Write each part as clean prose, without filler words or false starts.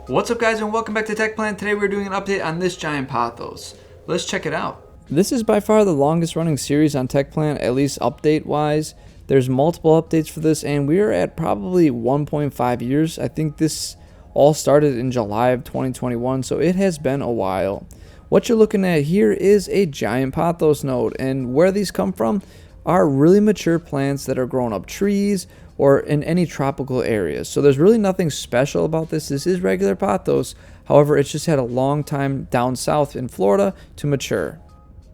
What's up guys and welcome back to Tech Plant. Today we're doing an update on this giant pothos. Let's check it out. This is by far the longest running series on Tech Plant, at least update wise. There's multiple updates for this and we are at probably 1.5 years. I think this all started in July of 2021, so it has been a while. What you're looking at here is a giant pothos node, and where these come from are really mature plants that are growing up trees or in any tropical areas. So there's really nothing special about this. This is regular pothos. However, it's just had a long time down south in Florida to mature.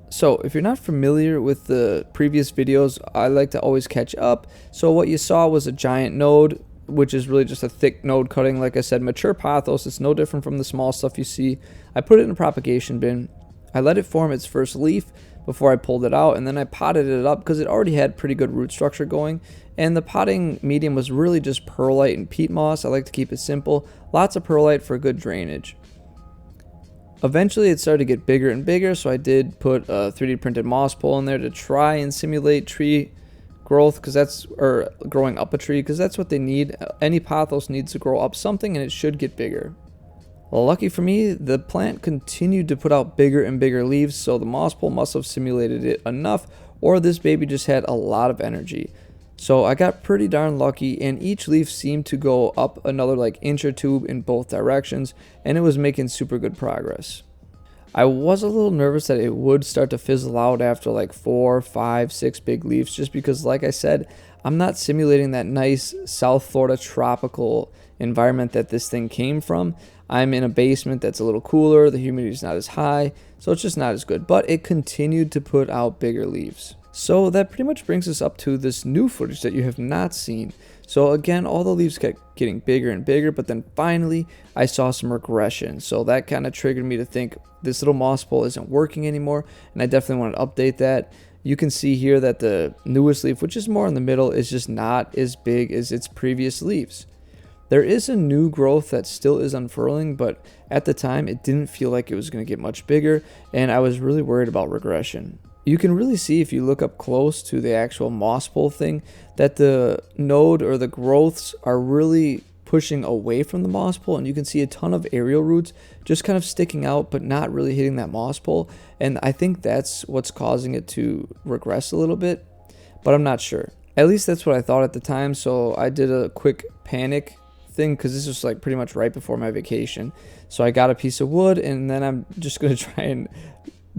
So if you're not familiar with the previous videos, I like to always catch up. So what you saw was a giant node, which is really just a thick node cutting. Like I said, mature pothos. It's no different from the small stuff you see. I put it in a propagation bin. I let it form its first leaf before I pulled it out, and then I potted it up because it already had pretty good root structure going, and the potting medium was really just perlite and peat moss. I like to keep it simple. Lots of perlite for good drainage. Eventually it started to get bigger and bigger, so I did put a 3D printed moss pole in there to try and simulate tree growth, or growing up a tree, because that's what they need. Any pothos needs to grow up something and it should get bigger. Well, lucky for me, the plant continued to put out bigger and bigger leaves, so the moss pole must have simulated it enough, or this baby just had a lot of energy. So I got pretty darn lucky, and each leaf seemed to go up another like inch or two in both directions, and it was making super good progress. I was a little nervous that it would start to fizzle out after like 4, 5, 6 big leaves, just because, like I said, I'm not simulating that nice South Florida tropical environment that this thing came from. I'm in a basement that's a little cooler, the humidity is not as high, so it's just not as good, but it continued to put out bigger leaves. So that pretty much brings us up to this new footage that you have not seen. So again, all the leaves kept getting bigger and bigger, but then finally I saw some regression. So that kind of triggered me to think this little moss pole isn't working anymore, and I definitely want to update that. You can see here that the newest leaf, which is more in the middle, is just not as big as its previous leaves. There is a new growth that still is unfurling, but at the time it didn't feel like it was going to get much bigger, and I was really worried about regression. You can really see if you look up close to the actual moss pole thing that the node or the growths are really pushing away from the moss pole, and you can see a ton of aerial roots just kind of sticking out but not really hitting that moss pole, and I think that's what's causing it to regress a little bit, but I'm not sure. At least that's what I thought at the time, so I did a quick panic thing because this was like pretty much right before my vacation. So I got a piece of wood, and then I'm just going to try and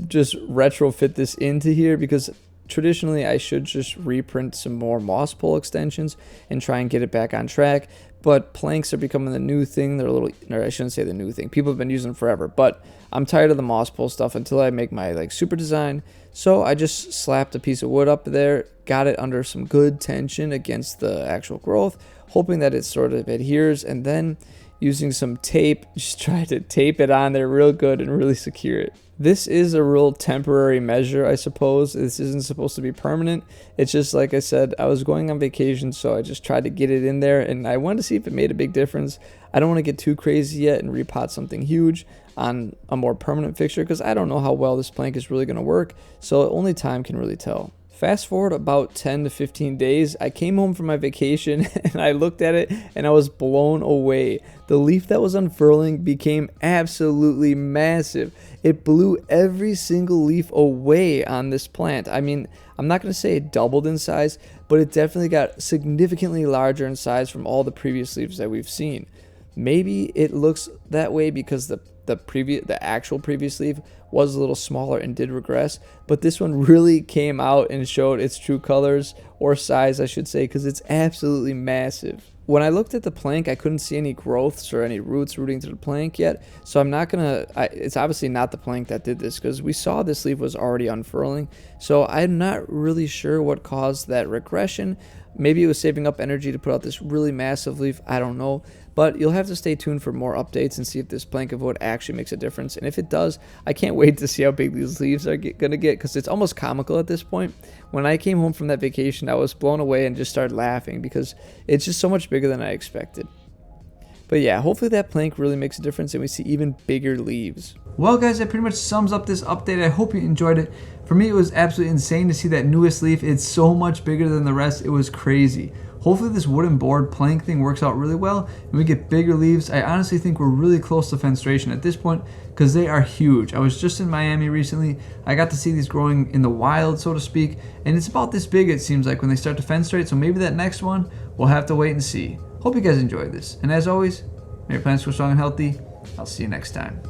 just retrofit this into here, because traditionally I should just reprint some more moss pole extensions and try and get it back on track, but planks are becoming the new thing. They're a little, or I shouldn't say the new thing, people have been using them forever, but I'm tired of the moss pole stuff until I make my like super design. So I just slapped a piece of wood up there, got it under some good tension against the actual growth, hoping that it sort of adheres, and then using some tape, just try to tape it on there real good and really secure it. This is a real temporary measure, I suppose. This isn't supposed to be permanent. It's just, like I said, I was going on vacation, so I just tried to get it in there, and I wanted to see if it made a big difference. I don't want to get too crazy yet and repot something huge on a more permanent fixture, because I don't know how well this plank is really going to work, so only time can really tell. Fast forward about 10 to 15 days, I came home from my vacation and I looked at it and I was blown away. The leaf that was unfurling became absolutely massive. It blew every single leaf away on this plant. I mean, I'm not going to say it doubled in size, but it definitely got significantly larger in size from all the previous leaves that we've seen. Maybe it looks that way because the actual previous leaf was a little smaller and did regress, but this one really came out and showed its true colors, or size I should say, because it's absolutely massive. When I looked at the plank, I couldn't see any growths or any roots rooting through the plank yet, so I'm not gonna, it's obviously not the plank that did this, because we saw this leaf was already unfurling, so I'm not really sure what caused that regression. Maybe it was saving up energy to put out this really massive leaf, I don't know. But you'll have to stay tuned for more updates and see if this plank of wood actually makes a difference. And if it does, I can't wait to see how big these leaves are going to get, because it's almost comical at this point. When I came home from that vacation, I was blown away and just started laughing because it's just so much bigger than I expected. But yeah, hopefully that plank really makes a difference and we see even bigger leaves. Well guys, that pretty much sums up this update. I hope you enjoyed it. For me, it was absolutely insane to see that newest leaf. It's so much bigger than the rest. It was crazy. Hopefully this wooden board plank thing works out really well and we get bigger leaves. I honestly think we're really close to fenestration at this point because they are huge. I was just in Miami recently. I got to see these growing in the wild, so to speak, and it's about this big, it seems like, when they start to fenestrate. So maybe that next one, we'll have to wait and see. Hope you guys enjoyed this. And as always, may your plants grow strong and healthy. I'll see you next time.